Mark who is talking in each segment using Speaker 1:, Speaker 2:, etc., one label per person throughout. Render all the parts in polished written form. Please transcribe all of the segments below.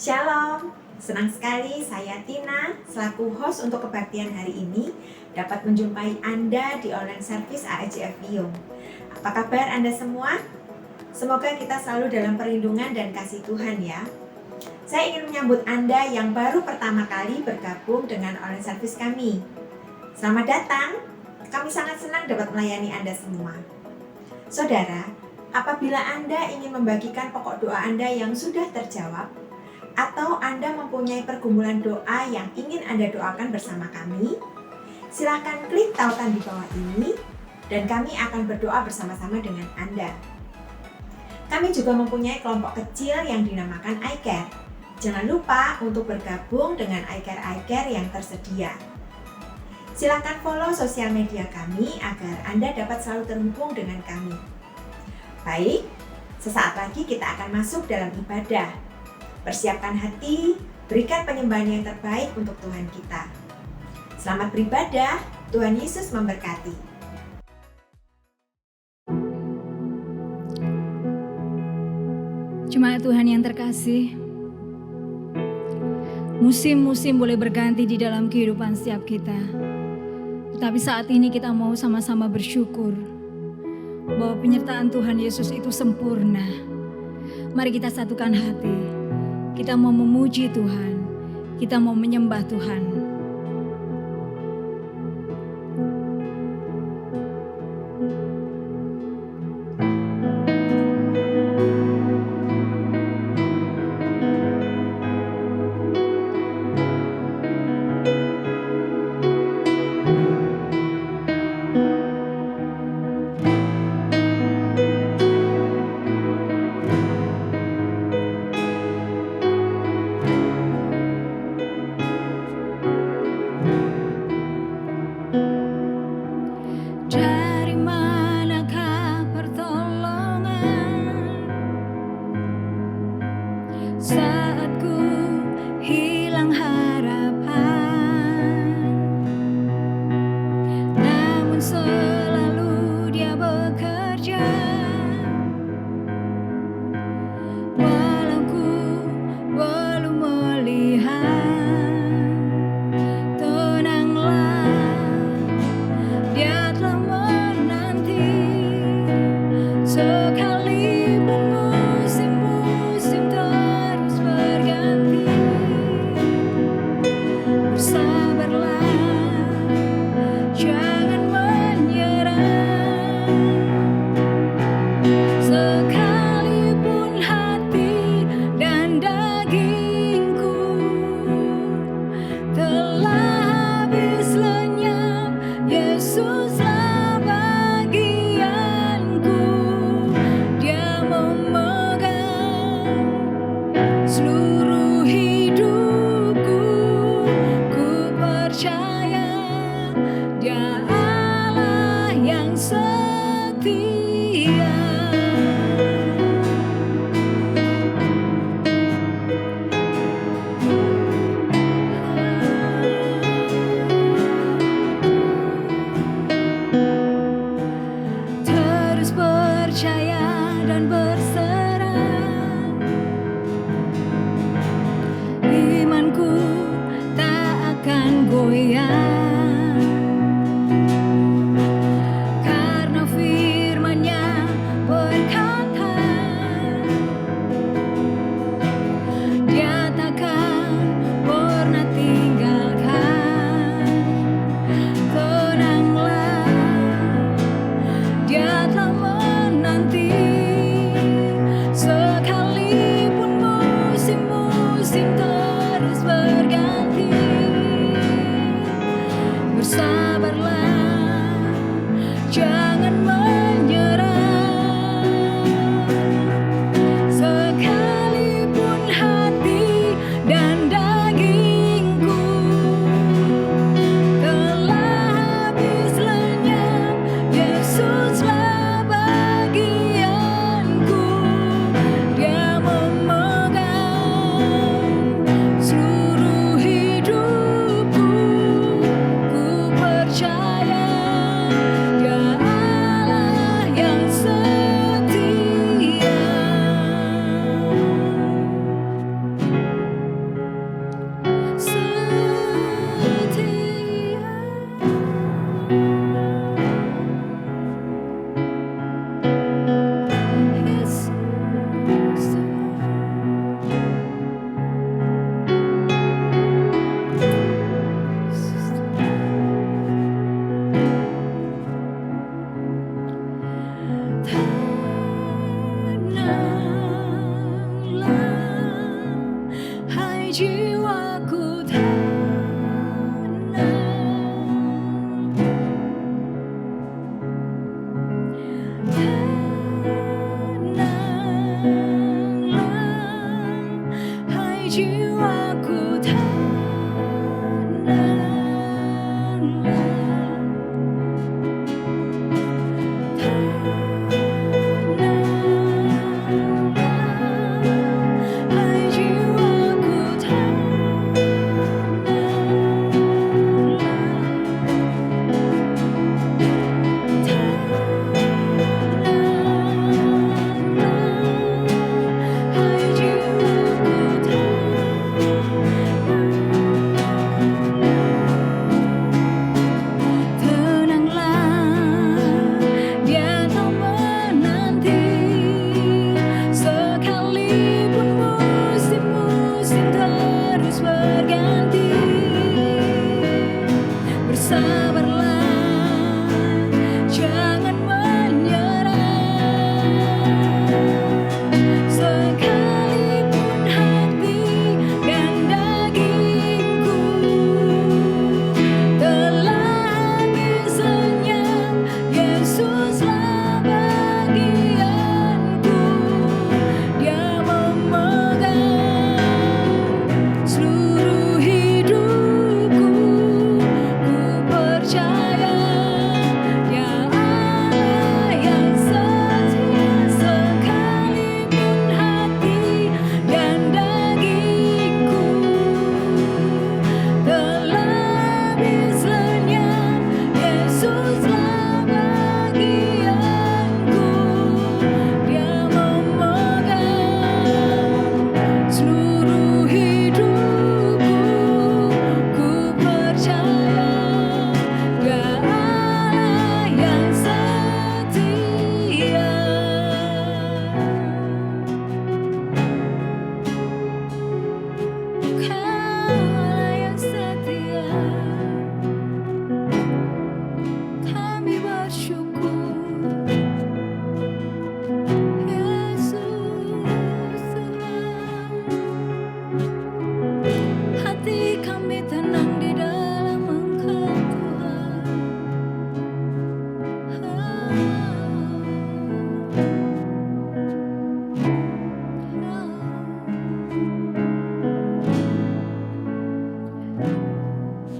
Speaker 1: Shalom, senang sekali saya Tina selaku host untuk kebaktian hari ini dapat menjumpai Anda di online service AEJF Piyung. Apa kabar Anda semua? Semoga kita selalu dalam perlindungan dan kasih Tuhan ya. Saya ingin menyambut Anda yang baru pertama kali bergabung dengan online service kami. Selamat datang, kami sangat senang dapat melayani Anda semua. Saudara, apabila Anda ingin membagikan pokok doa Anda yang sudah terjawab, atau Anda mempunyai pergumulan doa yang ingin Anda doakan bersama kami, silakan klik tautan di bawah ini dan kami akan berdoa bersama-sama dengan Anda. Kami juga mempunyai kelompok kecil yang dinamakan iCare. Jangan lupa untuk bergabung dengan iCare yang tersedia. Silakan follow sosial media kami agar Anda dapat selalu terhubung dengan kami. Baik, sesaat lagi kita akan masuk dalam ibadah. Persiapkan hati, berikan penyembahan yang terbaik untuk Tuhan kita. Selamat beribadah, Tuhan Yesus memberkati.
Speaker 2: Jemaat Tuhan yang terkasih, musim-musim boleh berganti di dalam kehidupan setiap kita. Tetapi saat ini kita mau sama-sama bersyukur bahwa penyertaan Tuhan Yesus itu sempurna. Mari kita satukan hati. Kita mau memuji Tuhan, kita mau menyembah Tuhan.
Speaker 3: Sekalipun hati
Speaker 2: jiwaku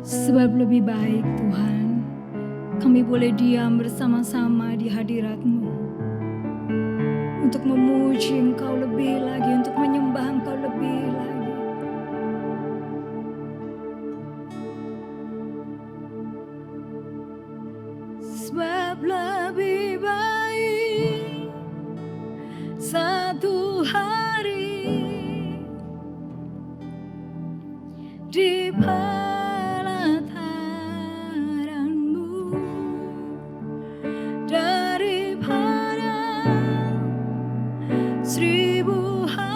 Speaker 2: Sebab lebih baik Tuhan, kami boleh diam bersama-sama di hadirat-Mu untuk memuji Engkau lebih lagi, untuk menyembah Engkau lebih lagi. Sebab lebih baik satu hari di daripada 1000 hari.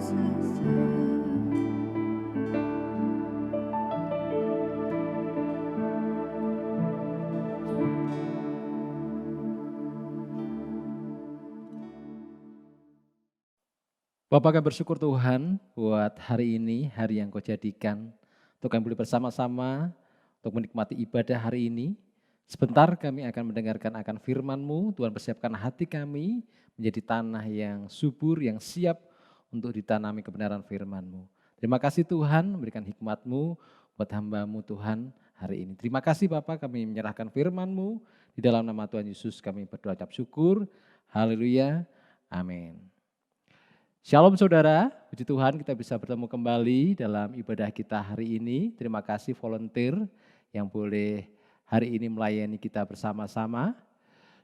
Speaker 3: Bapak kami bersyukur Tuhan buat hari ini, hari yang Kau jadikan untuk kami boleh bersama-sama untuk menikmati ibadah hari ini. Sebentar kami akan mendengarkan akan firman-Mu, Tuhan persiapkan hati kami menjadi tanah yang subur, yang siap untuk ditanami kebenaran firman-Mu. Terima kasih Tuhan memberikan hikmat-Mu buat hamba-Mu Tuhan hari ini. Terima kasih Bapak, kami menyerahkan firman-Mu, di dalam nama Tuhan Yesus kami berdoa ucap syukur. Haleluya, amin. Shalom saudara, puji Tuhan kita bisa bertemu kembali dalam ibadah kita hari ini. Terima kasih volunteer yang boleh hari ini melayani kita bersama-sama.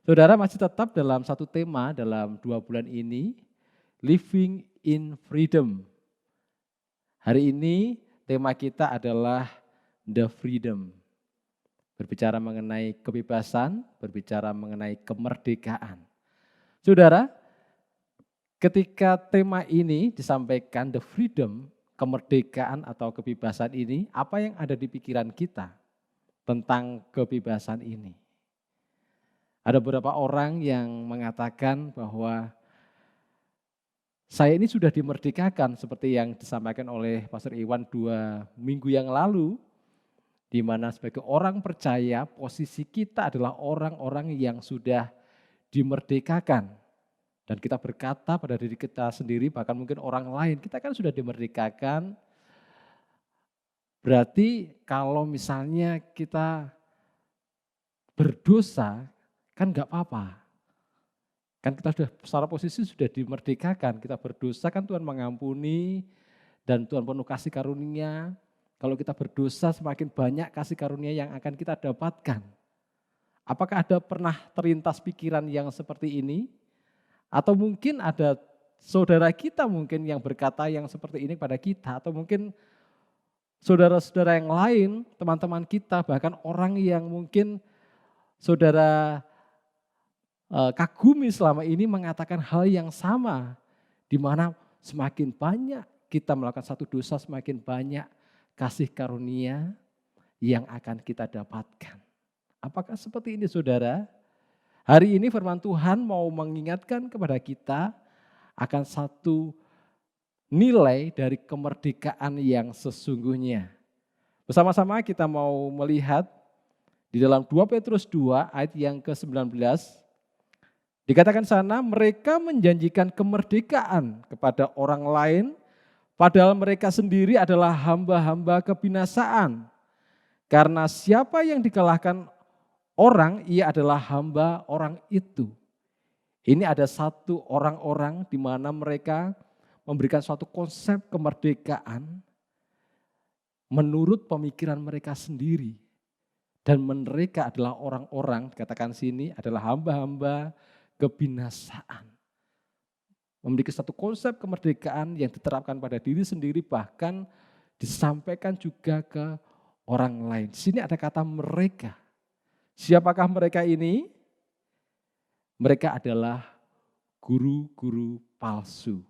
Speaker 3: Saudara masih tetap dalam satu tema dalam 2 bulan ini, Living in Freedom. Hari ini tema kita adalah The Freedom. Berbicara mengenai kebebasan, berbicara mengenai kemerdekaan. Saudara, ketika tema ini disampaikan the freedom, kemerdekaan atau kebebasan ini, apa yang ada di pikiran kita tentang kebebasan ini? Ada beberapa orang yang mengatakan bahwa saya ini sudah dimerdekakan seperti yang disampaikan oleh Pastor Iwan 2 minggu yang lalu, di mana sebagai orang percaya posisi kita adalah orang-orang yang sudah dimerdekakan. Dan kita berkata pada diri kita sendiri, bahkan mungkin orang lain, kita kan sudah dimerdekakan. Berarti kalau misalnya kita berdosa, kan enggak apa-apa. Kan kita sudah secara posisi sudah dimerdekakan, kita berdosa kan Tuhan mengampuni, dan Tuhan penuh kasih karunia. Kalau kita berdosa semakin banyak kasih karunia yang akan kita dapatkan. Apakah ada pernah terlintas pikiran yang seperti ini? Atau mungkin ada saudara kita mungkin yang berkata yang seperti ini pada kita. Atau mungkin saudara-saudara yang lain, teman-teman kita, bahkan orang yang mungkin saudara kagumi selama ini mengatakan hal yang sama. Di mana semakin banyak kita melakukan satu dosa, semakin banyak kasih karunia yang akan kita dapatkan. Apakah seperti ini saudara? Hari ini firman Tuhan mau mengingatkan kepada kita akan satu nilai dari kemerdekaan yang sesungguhnya. Bersama-sama kita mau melihat di dalam 2 Petrus 2 ayat yang ke-19. Dikatakan sana mereka menjanjikan kemerdekaan kepada orang lain, padahal mereka sendiri adalah hamba-hamba kebinasaan. Karena siapa yang dikalahkan orang, ia adalah hamba orang itu. Ini ada satu orang-orang di mana mereka memberikan suatu konsep kemerdekaan menurut pemikiran mereka sendiri. Dan mereka adalah orang-orang, dikatakan sini adalah hamba-hamba kebinasaan. Memiliki satu konsep kemerdekaan yang diterapkan pada diri sendiri, bahkan disampaikan juga ke orang lain. Di sini ada kata mereka. Siapakah mereka ini? Mereka adalah guru-guru palsu.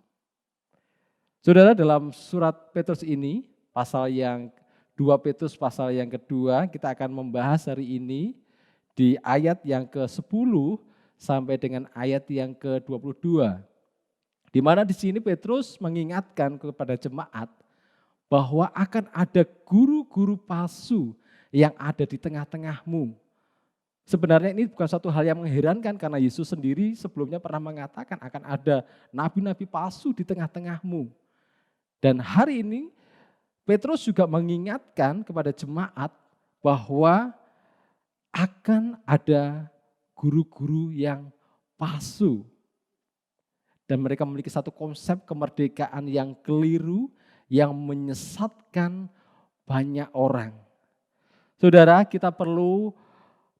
Speaker 3: Saudara, dalam surat Petrus ini, pasal yang 2 Petrus pasal yang kedua, kita akan membahas hari ini di ayat yang ke-10 sampai dengan ayat yang ke-22. Di mana di sini Petrus mengingatkan kepada jemaat bahwa akan ada guru-guru palsu yang ada di tengah-tengahmu. Sebenarnya ini bukan satu hal yang mengherankan karena Yesus sendiri sebelumnya pernah mengatakan akan ada nabi-nabi palsu di tengah-tengahmu. Dan hari ini Petrus juga mengingatkan kepada jemaat bahwa akan ada guru-guru yang palsu. Dan mereka memiliki satu konsep kemerdekaan yang keliru yang menyesatkan banyak orang. Saudara, kita perlu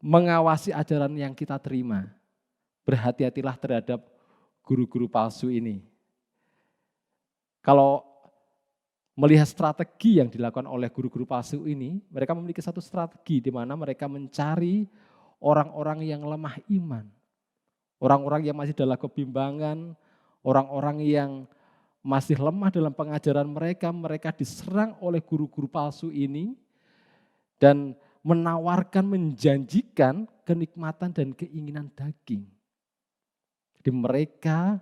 Speaker 3: mengawasi ajaran yang kita terima. Berhati-hatilah terhadap guru-guru palsu ini. Kalau melihat strategi yang dilakukan oleh guru-guru palsu ini, mereka memiliki satu strategi di mana mereka mencari orang-orang yang lemah iman. Orang-orang yang masih dalam kebimbangan, orang-orang yang masih lemah dalam pengajaran mereka, mereka diserang oleh guru-guru palsu ini dan menawarkan, menjanjikan kenikmatan dan keinginan daging. Jadi mereka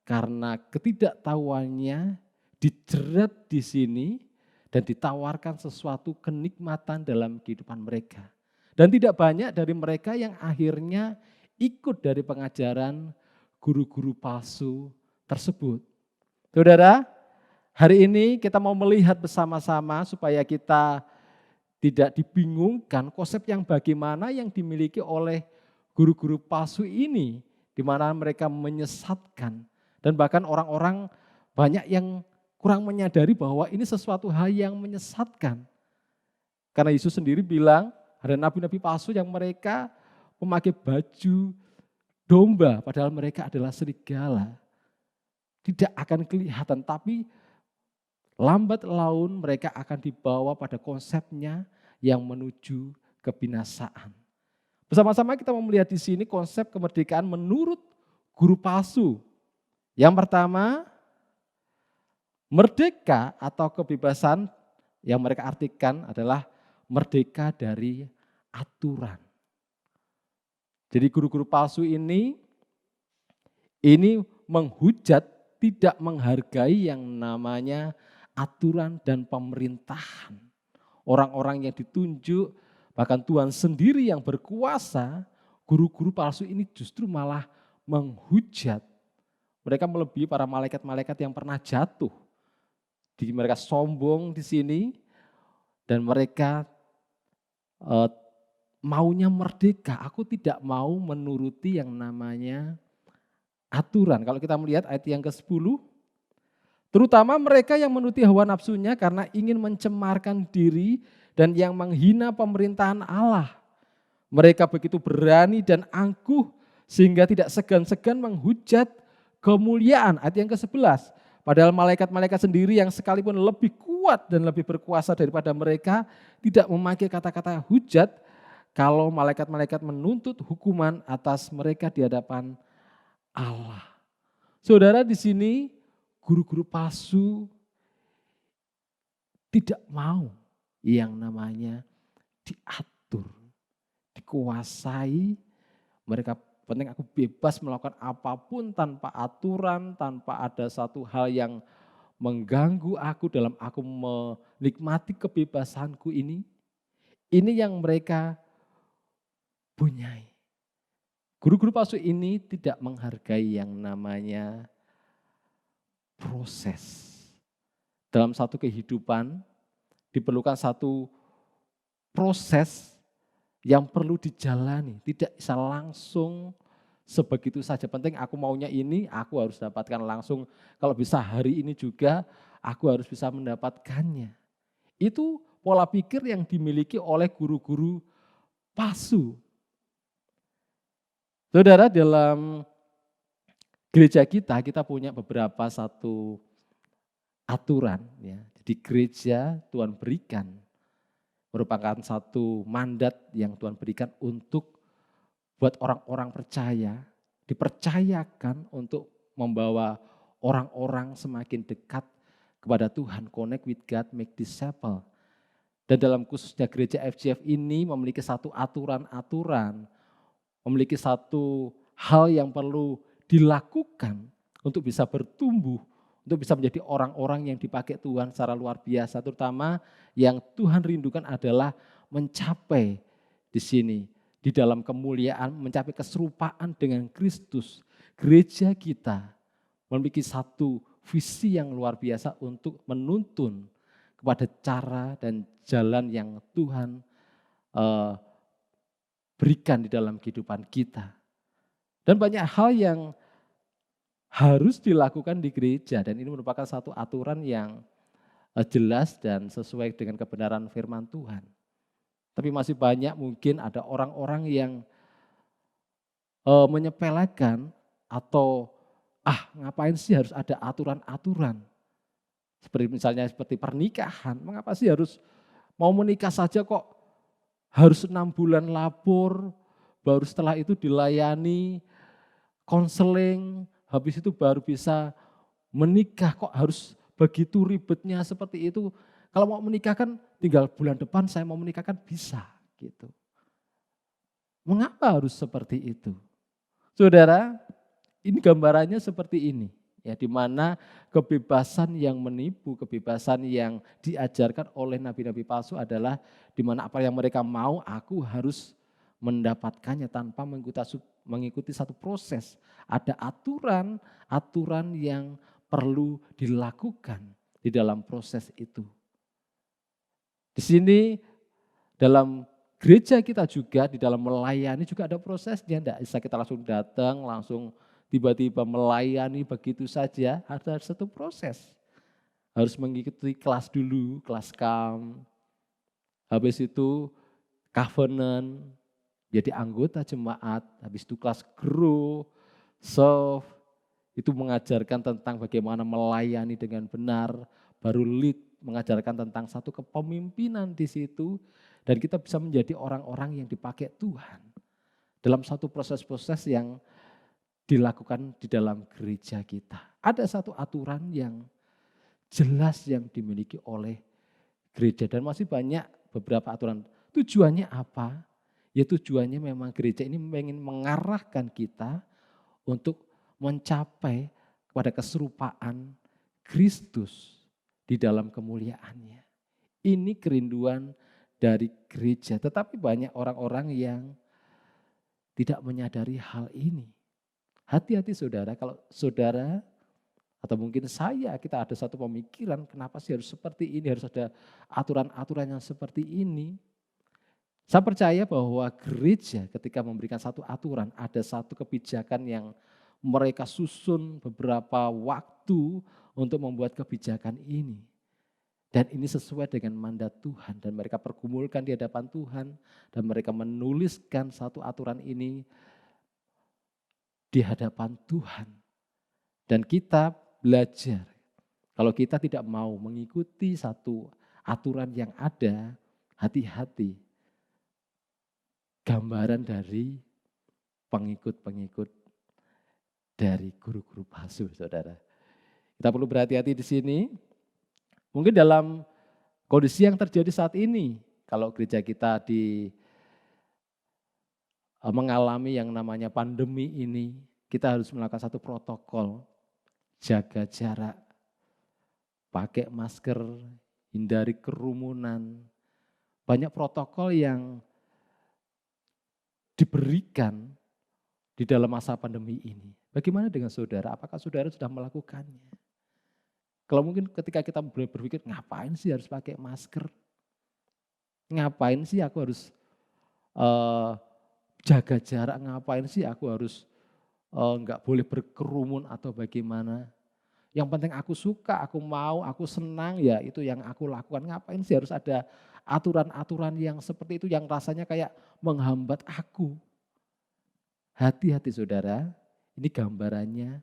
Speaker 3: karena ketidaktahuannya dijerat di sini dan ditawarkan sesuatu kenikmatan dalam kehidupan mereka. Dan tidak banyak dari mereka yang akhirnya ikut dari pengajaran guru-guru palsu tersebut. Saudara, hari ini kita mau melihat bersama-sama supaya kita tidak dibingungkan konsep yang bagaimana yang dimiliki oleh guru-guru palsu ini, di mana mereka menyesatkan. Dan bahkan orang-orang banyak yang kurang menyadari bahwa ini sesuatu hal yang menyesatkan. Karena Yesus sendiri bilang, ada nabi-nabi palsu yang mereka memakai baju domba, padahal mereka adalah serigala. Tidak akan kelihatan, tapi lambat laun mereka akan dibawa pada konsepnya yang menuju kebinasaan. Bersama-sama kita mau melihat di sini konsep kemerdekaan menurut guru palsu. Yang pertama, merdeka atau kebebasan yang mereka artikan adalah merdeka dari aturan. Jadi guru-guru palsu ini menghujat, tidak menghargai yang namanya aturan dan pemerintahan. Orang-orang yang ditunjuk, bahkan Tuhan sendiri yang berkuasa, guru-guru palsu ini justru malah menghujat. Mereka melebihi para malaikat-malaikat yang pernah jatuh. Mereka sombong di sini dan mereka maunya merdeka. Aku tidak mau menuruti yang namanya aturan. Kalau kita melihat ayat yang ke-10, terutama mereka yang menuruti hawa nafsunya karena ingin mencemarkan diri dan yang menghina pemerintahan Allah. Mereka begitu berani dan angkuh sehingga tidak segan-segan menghujat kemuliaan. Ayat yang ke-11. Padahal malaikat-malaikat sendiri yang sekalipun lebih kuat dan lebih berkuasa daripada mereka tidak memakai kata-kata hujat kalau malaikat-malaikat menuntut hukuman atas mereka di hadapan Allah. Saudara, di sini guru-guru palsu tidak mau yang namanya diatur, dikuasai. Mereka penting aku bebas melakukan apapun tanpa aturan, tanpa ada satu hal yang mengganggu aku dalam aku menikmati kebebasanku ini. Ini yang mereka punyai. Guru-guru palsu ini tidak menghargai yang namanya proses. Dalam satu kehidupan diperlukan satu proses yang perlu dijalani, tidak bisa langsung sebegitu saja. Penting aku maunya ini, aku harus dapatkan langsung. Kalau bisa hari ini juga, aku harus bisa mendapatkannya. Itu pola pikir yang dimiliki oleh guru-guru palsu. Saudara, dalam gereja kita punya beberapa satu aturan. Ya. Jadi gereja Tuhan berikan merupakan satu mandat yang Tuhan berikan untuk buat orang-orang percaya, dipercayakan untuk membawa orang-orang semakin dekat kepada Tuhan, connect with God, make disciple. Dan dalam khususnya gereja FGF ini memiliki satu aturan-aturan, memiliki satu hal yang perlu dilakukan untuk bisa bertumbuh, untuk bisa menjadi orang-orang yang dipakai Tuhan secara luar biasa, terutama yang Tuhan rindukan adalah mencapai di sini, di dalam kemuliaan, mencapai keserupaan dengan Kristus. Gereja kita memiliki satu visi yang luar biasa untuk menuntun kepada cara dan jalan yang Tuhan berikan di dalam kehidupan kita. Dan banyak hal yang harus dilakukan di gereja dan ini merupakan satu aturan yang jelas dan sesuai dengan kebenaran firman Tuhan. Tapi masih banyak mungkin ada orang-orang yang menyepelekan atau ngapain sih harus ada aturan-aturan. Seperti misalnya seperti pernikahan, mengapa sih harus mau menikah saja kok harus 6 bulan labor, baru setelah itu dilayani konseling, habis itu baru bisa Menikah kok harus begitu ribetnya seperti itu. Kalau mau menikah kan tinggal bulan depan saya mau menikah kan bisa gitu. Mengapa harus seperti itu? Saudara, ini gambarannya seperti ini. Ya, di mana kebebasan yang menipu, kebebasan yang diajarkan oleh nabi-nabi palsu adalah di mana apa yang mereka mau, aku harus mendapatkannya tanpa mengikuti satu proses. Ada aturan yang perlu dilakukan di dalam proses itu. Di sini dalam gereja kita juga, di dalam melayani juga ada prosesnya. Tidak bisa kita langsung datang, langsung tiba-tiba melayani begitu saja. Ada satu proses. Harus mengikuti kelas dulu, kelas CAM. Habis itu covenant, jadi anggota jemaat. Habis itu kelas grow, serve. Itu mengajarkan tentang bagaimana melayani dengan benar. Baru lead, mengajarkan tentang satu kepemimpinan di situ. Dan kita bisa menjadi orang-orang yang dipakai Tuhan. Dalam satu proses-proses yang dilakukan di dalam gereja kita. Ada satu aturan yang jelas yang dimiliki oleh gereja. Dan masih banyak beberapa aturan. Tujuannya apa? Ya tujuannya memang gereja ini ingin mengarahkan kita untuk mencapai kepada keserupaan Kristus di dalam kemuliaannya. Ini kerinduan dari gereja. Tetapi banyak orang-orang yang tidak menyadari hal ini. Hati-hati saudara, kalau saudara atau mungkin kita ada satu pemikiran kenapa sih harus seperti ini, harus ada aturan-aturan yang seperti ini. Saya percaya bahwa gereja ketika memberikan satu aturan, ada satu kebijakan yang mereka susun beberapa waktu untuk membuat kebijakan ini. Dan ini sesuai dengan mandat Tuhan dan mereka pergumulkan di hadapan Tuhan dan mereka menuliskan satu aturan ini di hadapan Tuhan. Dan kita belajar, kalau kita tidak mau mengikuti satu aturan yang ada, hati-hati. Gambaran dari pengikut-pengikut dari guru-guru palsu, saudara. Kita perlu berhati-hati di sini. Mungkin dalam kondisi yang terjadi saat ini, kalau gereja kita mengalami yang namanya pandemi ini, kita harus melakukan satu protokol, jaga jarak, pakai masker, hindari kerumunan. Banyak protokol yang diberikan di dalam masa pandemi ini. Bagaimana dengan saudara? Apakah saudara sudah melakukannya? Kalau mungkin ketika kita berpikir, ngapain sih harus pakai masker? Ngapain sih aku harus jaga jarak? Ngapain sih aku harus nggak boleh berkerumun atau bagaimana? Yang penting aku suka, aku mau, aku senang, ya itu yang aku lakukan. Ngapain sih harus ada aturan-aturan yang seperti itu yang rasanya kayak menghambat aku? Hati-hati saudara, ini gambarannya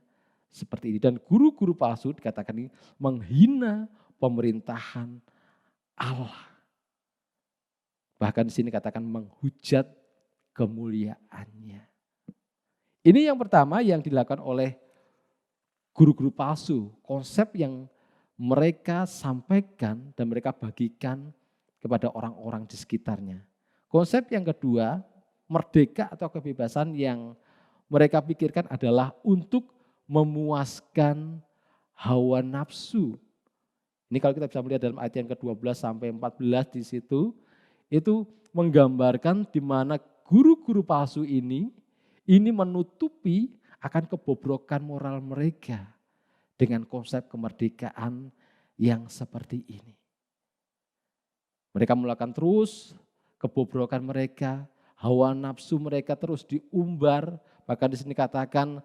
Speaker 3: seperti ini. Dan guru-guru palsu dikatakan ini menghina pemerintahan Allah. Bahkan di sini katakan menghujat kemuliaannya. Ini yang pertama yang dilakukan oleh guru-guru palsu. Konsep yang mereka sampaikan dan mereka bagikan kepada orang-orang di sekitarnya. Konsep yang kedua, merdeka atau kebebasan yang mereka pikirkan adalah untuk memuaskan hawa nafsu. Ini kalau kita bisa melihat dalam ayat yang ke-12 sampai 14 di situ, itu menggambarkan di mana guru-guru palsu ini menutupi akan kebobrokan moral mereka dengan konsep kemerdekaan yang seperti ini. Mereka melakukan terus kebobrokan mereka, hawa nafsu mereka terus diumbar, bahkan di sini katakan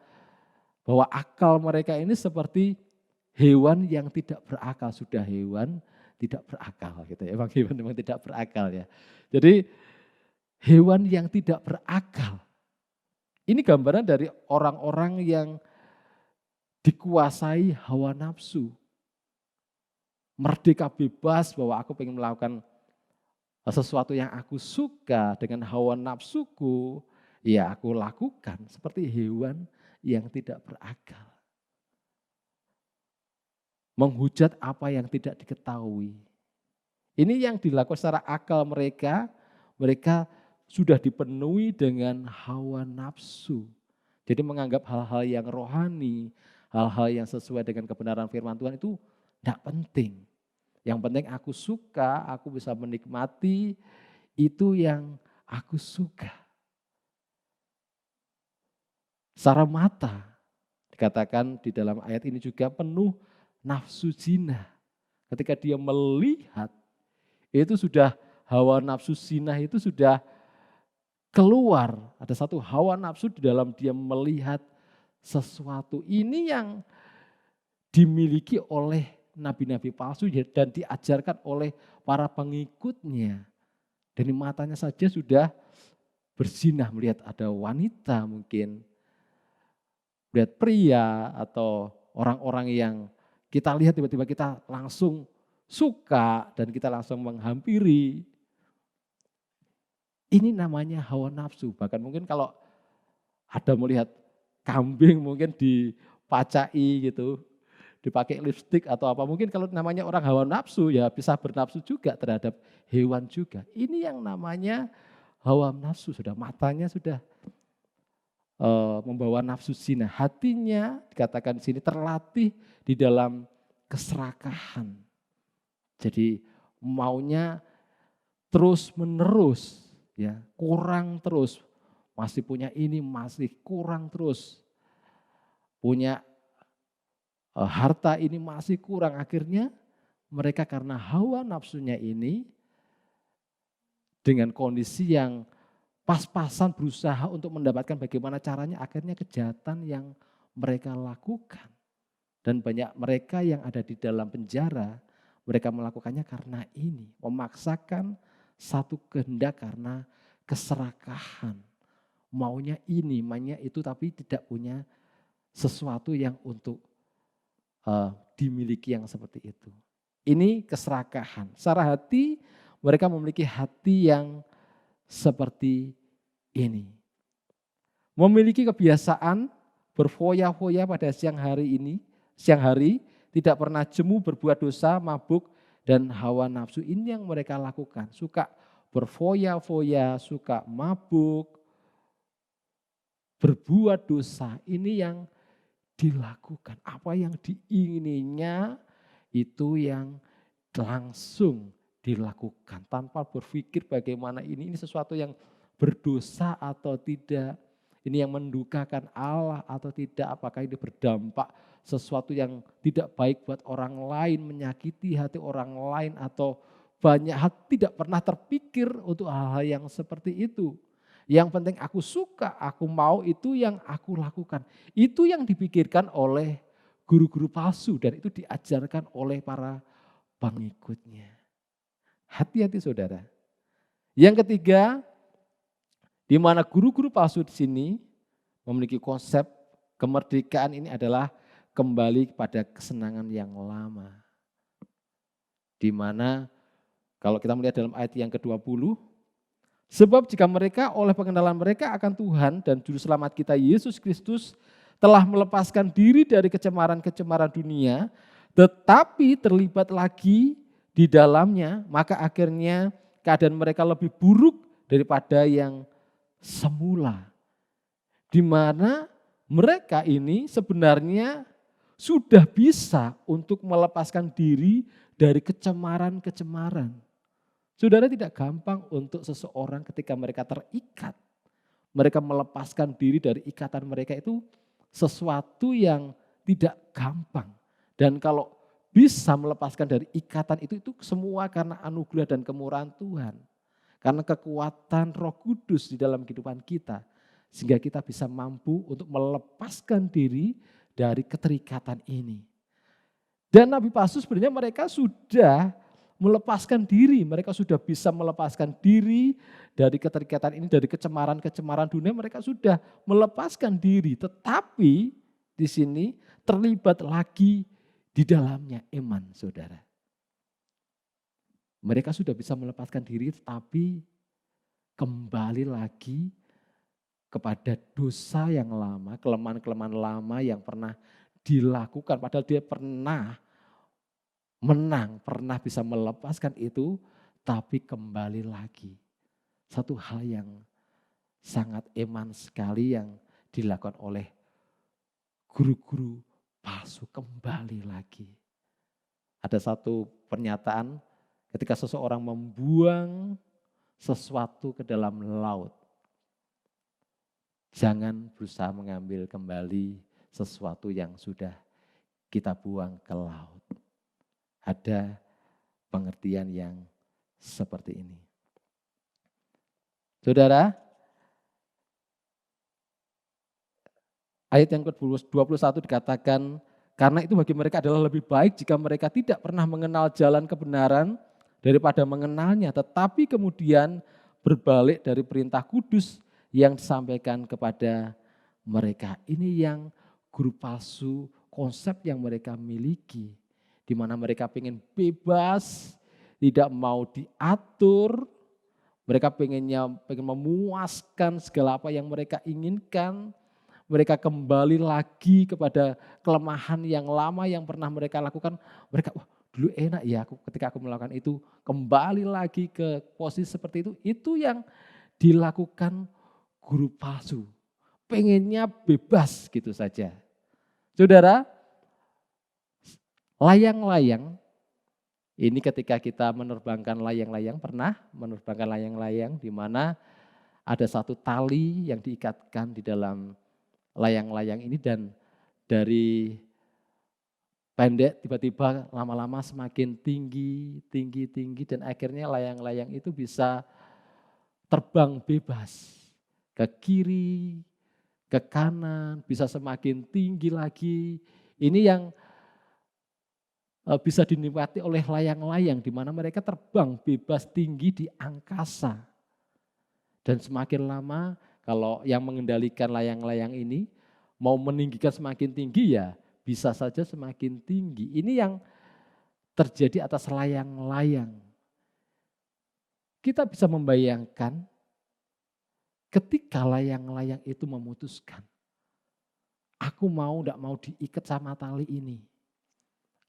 Speaker 3: bahwa akal mereka ini seperti hewan yang tidak berakal, sudah hewan tidak berakal gitu ya. Emang hewan memang tidak berakal ya. Jadi hewan yang tidak berakal. Ini gambaran dari orang-orang yang dikuasai hawa nafsu. Merdeka bebas bahwa aku ingin melakukan sesuatu yang aku suka dengan hawa nafsuku, ya aku lakukan seperti hewan yang tidak berakal. menghujat apa yang tidak diketahui. Ini yang dilakukan secara akal mereka, mereka sudah dipenuhi dengan hawa nafsu. Jadi menganggap hal-hal yang rohani, hal-hal yang sesuai dengan kebenaran firman Tuhan itu tidak penting. Yang penting aku suka, aku bisa menikmati, itu yang aku suka. Secara mata, dikatakan di dalam ayat ini juga penuh nafsu zina. Ketika dia melihat, itu sudah hawa nafsu zina itu sudah keluar. Ada satu hawa nafsu di dalam dia melihat sesuatu. Ini yang dimiliki oleh nabi-nabi palsu dan diajarkan oleh para pengikutnya. Dari matanya saja sudah berzinah melihat ada wanita mungkin, melihat pria atau orang-orang yang kita lihat tiba-tiba kita langsung suka dan kita langsung menghampiri. Ini namanya hawa nafsu. Bahkan mungkin kalau ada melihat kambing mungkin dipacai gitu, dipakai lipstik atau apa. Mungkin kalau namanya orang hawa nafsu ya bisa bernafsu juga terhadap hewan juga. Ini yang namanya hawa nafsu. Sudah matanya sudah membawa nafsu zina. Hatinya dikatakan di sini terlatih di dalam keserakahan. Jadi maunya terus menerus, ya kurang terus, masih punya ini masih kurang terus, punya harta ini masih kurang. Akhirnya mereka karena hawa nafsunya ini dengan kondisi yang pas-pasan berusaha untuk mendapatkan bagaimana caranya, akhirnya kejahatan yang mereka lakukan. Dan banyak mereka yang ada di dalam penjara, mereka melakukannya karena ini, memaksakan satu kehendak karena keserakahan. Maunya ini, maunya itu, tapi tidak punya sesuatu yang untuk dimiliki yang seperti itu. Ini keserakahan. Secara hati, mereka memiliki hati yang seperti ini. Memiliki kebiasaan berfoya-foya pada siang hari, tidak pernah jemu berbuat dosa, mabuk, dan hawa nafsu. Ini yang mereka lakukan. Suka berfoya-foya, suka mabuk, berbuat dosa. Ini yang dilakukan. Apa yang diingininya itu yang langsung dilakukan. Tanpa berpikir bagaimana ini sesuatu yang berdosa atau tidak. Ini yang mendukakan Allah atau tidak. Apakah ini berdampak sesuatu yang tidak baik buat orang lain, menyakiti hati orang lain, atau banyak hal tidak pernah terpikir untuk hal-hal yang seperti itu. Yang penting aku suka, aku mau, itu yang aku lakukan. Itu yang dipikirkan oleh guru-guru palsu dan itu diajarkan oleh para pengikutnya. Hati-hati saudara. Yang ketiga, di mana guru-guru palsu di sini memiliki konsep kemerdekaan ini adalah kembali kepada kesenangan yang lama. Di mana kalau kita melihat dalam ayat yang ke-20, sebab jika mereka oleh pengenalan mereka akan Tuhan dan Juru Selamat kita Yesus Kristus telah melepaskan diri dari kecemaran-kecemaran dunia, tetapi terlibat lagi di dalamnya, maka akhirnya keadaan mereka lebih buruk daripada yang semula. Di mana mereka ini sebenarnya sudah bisa untuk melepaskan diri dari kecemaran-kecemaran. Saudara, tidak gampang untuk seseorang ketika mereka terikat. Mereka melepaskan diri dari ikatan mereka itu sesuatu yang tidak gampang. Dan kalau bisa melepaskan dari ikatan itu semua karena anugerah dan kemurahan Tuhan. Karena kekuatan Roh Kudus di dalam kehidupan kita. Sehingga kita bisa mampu untuk melepaskan diri dari keterikatan ini. Dan Nabi palsu sebenarnya mereka sudah melepaskan diri. Mereka sudah bisa melepaskan diri dari keterikatan ini, dari kecemaran-kecemaran dunia. Mereka sudah melepaskan diri. Tetapi di sini terlibat lagi di dalamnya iman, saudara. Mereka sudah bisa melepaskan diri, tetapi kembali lagi kepada dosa yang lama, kelemahan-kelemahan lama yang pernah dilakukan. Padahal dia pernah menang, pernah bisa melepaskan itu, tapi kembali lagi. Satu hal yang sangat eman sekali yang dilakukan oleh guru-guru palsu, kembali lagi. Ada satu pernyataan ketika seseorang membuang sesuatu ke dalam laut. Jangan berusaha mengambil kembali sesuatu yang sudah kita buang ke laut. Ada pengertian yang seperti ini. Saudara, ayat yang ke-21 dikatakan, karena itu bagi mereka adalah lebih baik jika mereka tidak pernah mengenal jalan kebenaran daripada mengenalnya, tetapi kemudian berbalik dari perintah kudus yang disampaikan kepada mereka. Ini yang guru palsu, konsep yang mereka miliki, di mana mereka pengen bebas, tidak mau diatur, mereka pengen memuaskan segala apa yang mereka inginkan. Mereka kembali lagi kepada kelemahan yang lama yang pernah mereka lakukan. Mereka, wah dulu enak ya ketika aku melakukan itu. Kembali lagi ke posisi seperti itu. Itu yang dilakukan guru palsu. Pengennya bebas gitu saja. Saudara, layang-layang, ini ketika kita menerbangkan layang-layang, pernah menerbangkan layang-layang di mana ada satu tali yang diikatkan di dalam layang-layang ini, dan dari pendek tiba-tiba lama-lama semakin tinggi, dan akhirnya layang-layang itu bisa terbang bebas ke kiri, ke kanan, bisa semakin tinggi lagi. Ini yang bisa dinikmati oleh layang-layang di mana mereka terbang bebas tinggi di angkasa. Dan semakin lama kalau yang mengendalikan layang-layang ini mau meninggikan semakin tinggi ya bisa saja semakin tinggi. Ini yang terjadi atas layang-layang. Kita bisa membayangkan ketika layang-layang itu memutuskan, aku mau tidak mau diikat sama tali ini.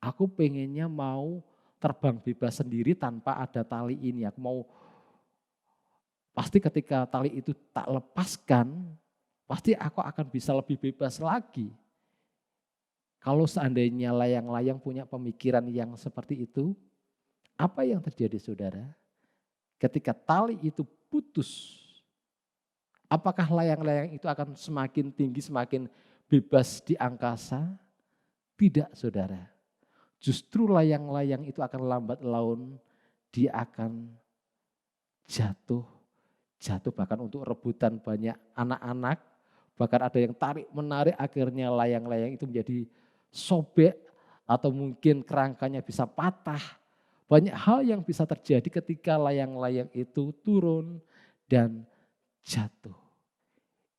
Speaker 3: Aku pengennya mau terbang bebas sendiri tanpa ada tali ini. Aku mau, pasti ketika tali itu tak lepaskan, pasti aku akan bisa lebih bebas lagi. Kalau seandainya layang-layang punya pemikiran yang seperti itu, apa yang terjadi saudara? Ketika tali itu putus, apakah layang-layang itu akan semakin tinggi, semakin bebas di angkasa? Tidak saudara. Justru layang-layang itu akan lambat laun, dia akan jatuh bahkan untuk rebutan banyak anak-anak, bahkan ada yang tarik menarik akhirnya layang-layang itu menjadi sobek atau mungkin kerangkanya bisa patah. Banyak hal yang bisa terjadi ketika layang-layang itu turun dan jatuh.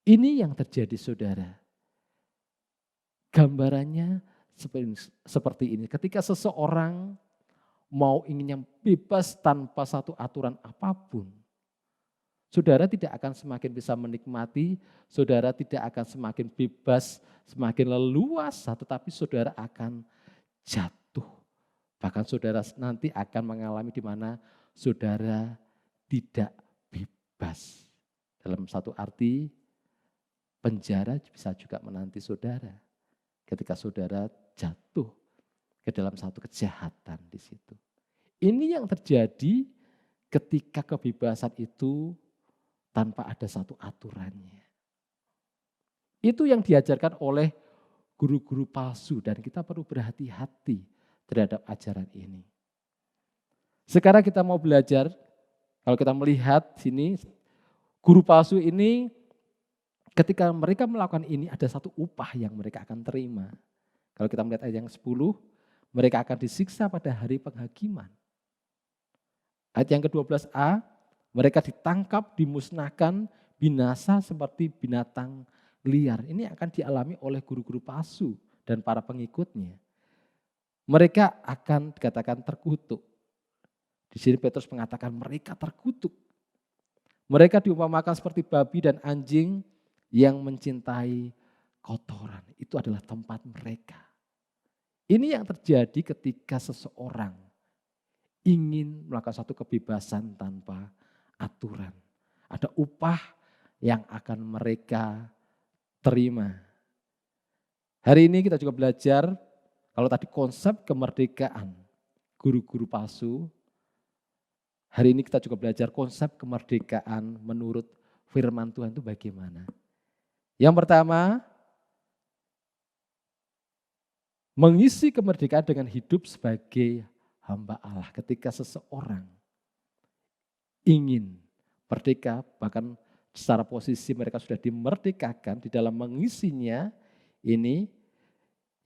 Speaker 3: Ini yang terjadi saudara. Gambarannya seperti ini, ketika seseorang mau inginnya bebas tanpa satu aturan apapun, saudara tidak akan semakin bisa menikmati, saudara tidak akan semakin bebas, semakin leluasa, tetapi saudara akan jatuh. Bahkan saudara nanti akan mengalami di mana saudara tidak bebas. Dalam satu arti, penjara bisa juga menanti saudara ketika saudara jatuh ke dalam satu kejahatan di situ. Ini yang terjadi ketika kebebasan itu tanpa ada satu aturannya. Itu yang diajarkan oleh guru-guru palsu dan kita perlu berhati-hati terhadap ajaran ini. Sekarang kita mau belajar, kalau kita melihat sini, guru palsu ini ketika mereka melakukan ini ada satu upah yang mereka akan terima. Kalau kita melihat ayat yang 10, mereka akan disiksa pada hari penghakiman. Ayat yang ke-12a, mereka ditangkap, dimusnahkan, binasa seperti binatang liar. Ini akan dialami oleh guru-guru palsu dan para pengikutnya. Mereka akan dikatakan terkutuk. Di sini Petrus mengatakan mereka terkutuk. Mereka diumpamakan seperti babi dan anjing yang mencintai kotoran. Itu adalah tempat mereka. Ini yang terjadi ketika seseorang ingin melakukan satu kebebasan tanpa aturan. Ada upah yang akan mereka terima. Hari ini kita juga belajar, kalau tadi konsep kemerdekaan, guru-guru palsu, hari ini kita juga belajar konsep kemerdekaan menurut firman Tuhan itu bagaimana. Yang pertama, mengisi kemerdekaan dengan hidup sebagai hamba Allah. Ketika seseorang ingin merdeka, bahkan secara posisi mereka sudah dimerdekakan, di dalam mengisinya ini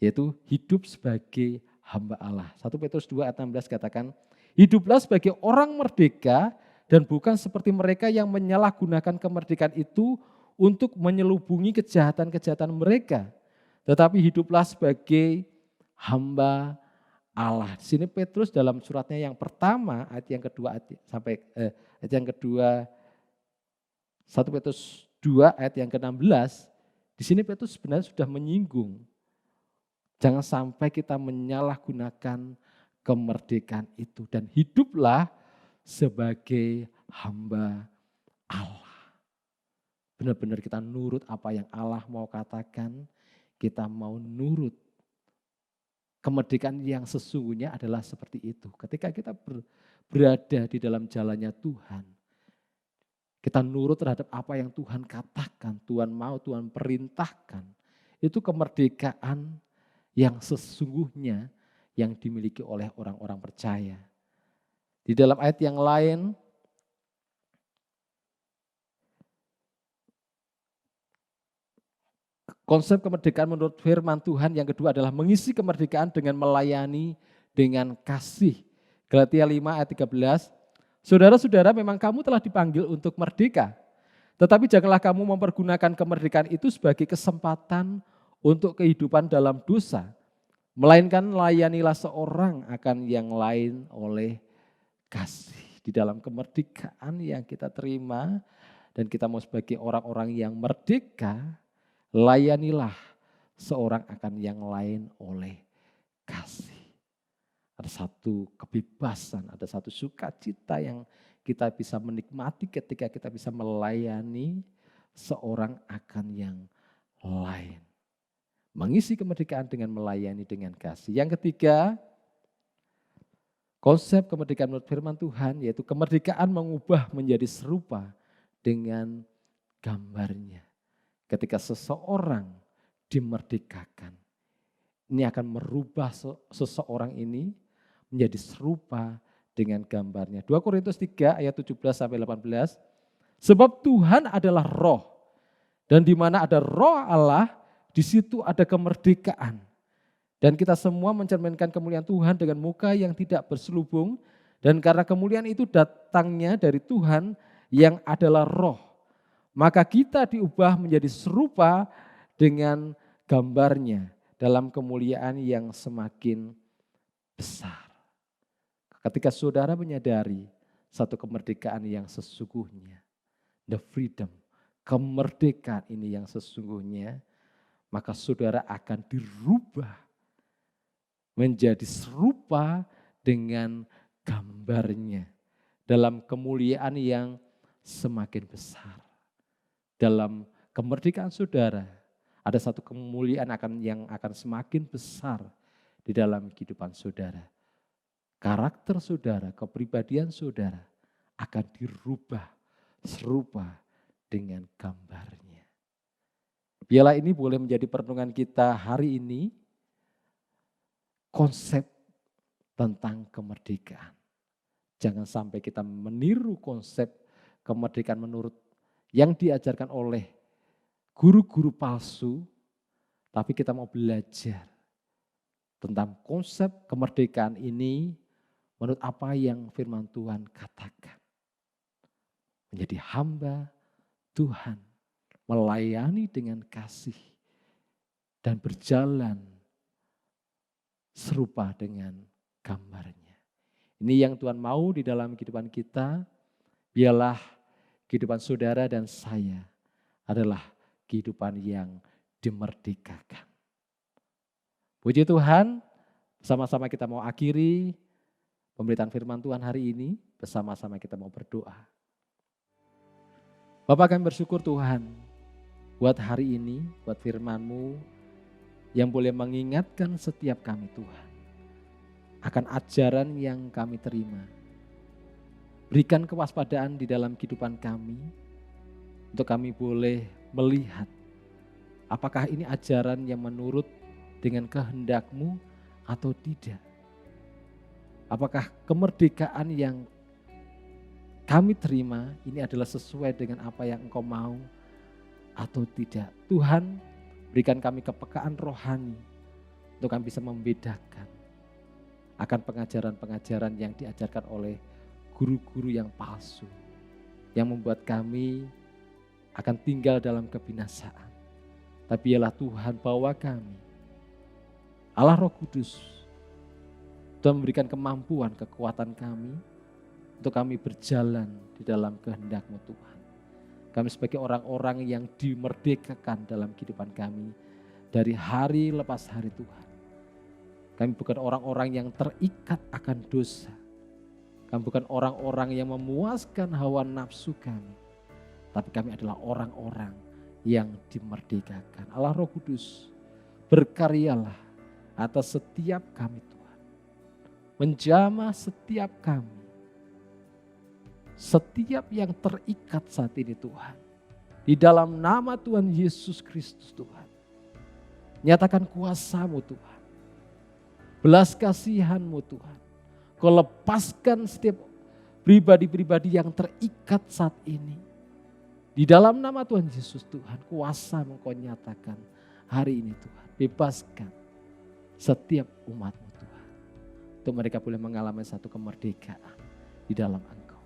Speaker 3: yaitu hidup sebagai hamba Allah. 1 Petrus 2 ayat 16 katakan, hiduplah sebagai orang merdeka dan bukan seperti mereka yang menyalahgunakan kemerdekaan itu untuk menyelubungi kejahatan-kejahatan mereka. Tetapi hiduplah sebagai hamba Allah. Di sini Petrus dalam suratnya yang pertama, ayat yang kedua sampai ayat yang kedua 1 Petrus 2 ayat yang ke-16, di sini Petrus sebenarnya sudah menyinggung. Jangan sampai kita menyalahgunakan kemerdekaan itu dan hiduplah sebagai hamba Allah. Benar-benar kita nurut apa yang Allah mau katakan, kita mau nurut. Kemerdekaan yang sesungguhnya adalah seperti itu. Ketika kita berada di dalam jalannya Tuhan, kita nurut terhadap apa yang Tuhan katakan, Tuhan mau, Tuhan perintahkan. Itu kemerdekaan yang sesungguhnya yang dimiliki oleh orang-orang percaya. Di dalam ayat yang lain, konsep kemerdekaan menurut firman Tuhan yang kedua adalah mengisi kemerdekaan dengan melayani dengan kasih. Galatia 5 ayat 13, saudara-saudara memang kamu telah dipanggil untuk merdeka, tetapi janganlah kamu mempergunakan kemerdekaan itu sebagai kesempatan untuk kehidupan dalam dosa, melainkan layanilah seorang akan yang lain oleh kasih. Di dalam kemerdekaan yang kita terima dan kita mau sebagai orang-orang yang merdeka, layanilah seorang akan yang lain oleh kasih. Ada satu kebebasan, ada satu sukacita yang kita bisa menikmati ketika kita bisa melayani seorang akan yang lain. Mengisi kemerdekaan dengan melayani dengan kasih. Yang ketiga, konsep kemerdekaan menurut firman Tuhan yaitu kemerdekaan mengubah menjadi serupa dengan gambarnya. Ketika seseorang dimerdekakan, ini akan merubah seseorang ini menjadi serupa dengan gambarnya. 2 Korintus 3 ayat 17 sampai 18. Sebab Tuhan adalah roh, dan di mana ada roh Allah, di situ ada kemerdekaan. Dan kita semua mencerminkan kemuliaan Tuhan dengan muka yang tidak berselubung, dan karena kemuliaan itu datangnya dari Tuhan yang adalah roh. Maka kita diubah menjadi serupa dengan gambarnya dalam kemuliaan yang semakin besar. Ketika saudara menyadari satu kemerdekaan yang sesungguhnya, the freedom, kemerdekaan ini yang sesungguhnya, maka saudara akan dirubah menjadi serupa dengan gambarnya dalam kemuliaan yang semakin besar. Dalam kemerdekaan saudara, ada satu kemuliaan yang akan semakin besar di dalam kehidupan saudara. Karakter saudara, kepribadian saudara akan dirubah serupa dengan gambarnya. Biarlah ini boleh menjadi perenungan kita hari ini, konsep tentang kemerdekaan. Jangan sampai kita meniru konsep kemerdekaan menurut yang diajarkan oleh guru-guru palsu, tapi kita mau belajar tentang konsep kemerdekaan ini menurut apa yang firman Tuhan katakan. Menjadi hamba Tuhan, melayani dengan kasih, dan berjalan serupa dengan gambarnya. Ini yang Tuhan mau di dalam kehidupan kita, biarlah kehidupan saudara dan saya adalah kehidupan yang dimerdekakan. Puji Tuhan, Sama-sama kita mau akhiri pemberitaan firman Tuhan hari ini, bersama-sama kita mau berdoa. Bapak, kami bersyukur Tuhan buat hari ini, buat firman-Mu yang boleh mengingatkan setiap kami Tuhan akan ajaran yang kami terima. Berikan kewaspadaan di dalam kehidupan kami untuk kami boleh melihat apakah ini ajaran yang menurut dengan kehendak-Mu atau tidak. Apakah kemerdekaan yang kami terima ini adalah sesuai dengan apa yang Engkau mau atau tidak. Tuhan, berikan kami kepekaan rohani untuk kami bisa membedakan akan pengajaran-pengajaran yang diajarkan oleh guru-guru yang palsu, yang membuat kami akan tinggal dalam kebinasaan. Tapi ialah Tuhan bawa kami, Allah Roh Kudus, Tuhan memberikan kemampuan, kekuatan kami untuk kami berjalan di dalam kehendak-Mu Tuhan. Kami sebagai orang-orang yang dimerdekakan dalam kehidupan kami dari hari lepas hari Tuhan. Kami bukan orang-orang yang terikat akan dosa. Kami bukan orang-orang yang memuaskan hawa nafsu kami. Tapi kami adalah orang-orang yang dimerdekakan. Allah Roh Kudus, berkaryalah atas setiap kami Tuhan. Menjamah setiap kami. Setiap yang terikat saat ini Tuhan. Di dalam nama Tuhan Yesus Kristus Tuhan. Nyatakan kuasa-Mu Tuhan. Belas kasihan-Mu Tuhan. Kau lepaskan setiap pribadi-pribadi yang terikat saat ini. Di dalam nama Tuhan Yesus Tuhan, kuasa-Mu Kau nyatakan hari ini Tuhan. Bebaskan setiap umat-Mu Tuhan. Untuk mereka boleh mengalami satu kemerdekaan di dalam Engkau.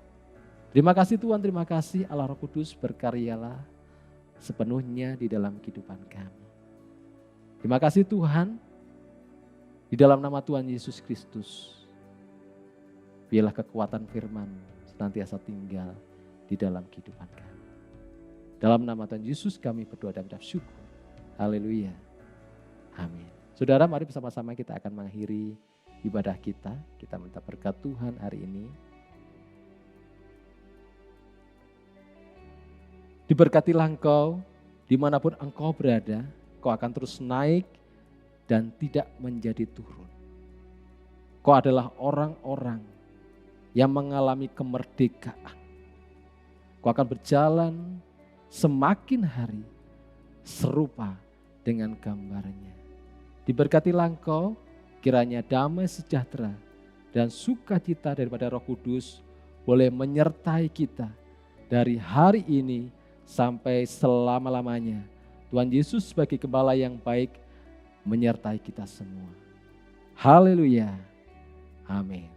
Speaker 3: Terima kasih Tuhan, terima kasih Allah Roh Kudus, berkaryalah sepenuhnya di dalam kehidupan kami. Terima kasih Tuhan, di dalam nama Tuhan Yesus Kristus. Biarlah kekuatan firman senantiasa tinggal di dalam kehidupan kami. Dalam nama Tuhan Yesus kami berdoa dan bersyukur. Haleluya. Amin. Saudara, mari bersama-sama kita akan mengakhiri ibadah kita. Kita minta berkat Tuhan hari ini. Diberkatilah engkau dimanapun engkau berada. Kau akan terus naik dan tidak menjadi turun. Kau adalah orang-orang yang mengalami kemerdekaan. Kau akan berjalan semakin hari serupa dengan gambarnya. Diberkatilah engkau, kiranya damai sejahtera dan sukacita daripada Roh Kudus boleh menyertai kita dari hari ini sampai selama-lamanya. Tuhan Yesus sebagai Gembala yang baik menyertai kita semua. Haleluya. Amin.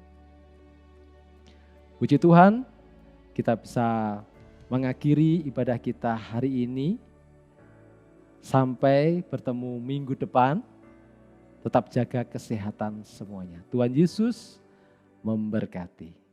Speaker 3: Puji Tuhan, kita bisa mengakhiri ibadah kita hari ini. Sampai bertemu minggu depan. Tetap jaga kesehatan semuanya. Tuhan Yesus memberkati.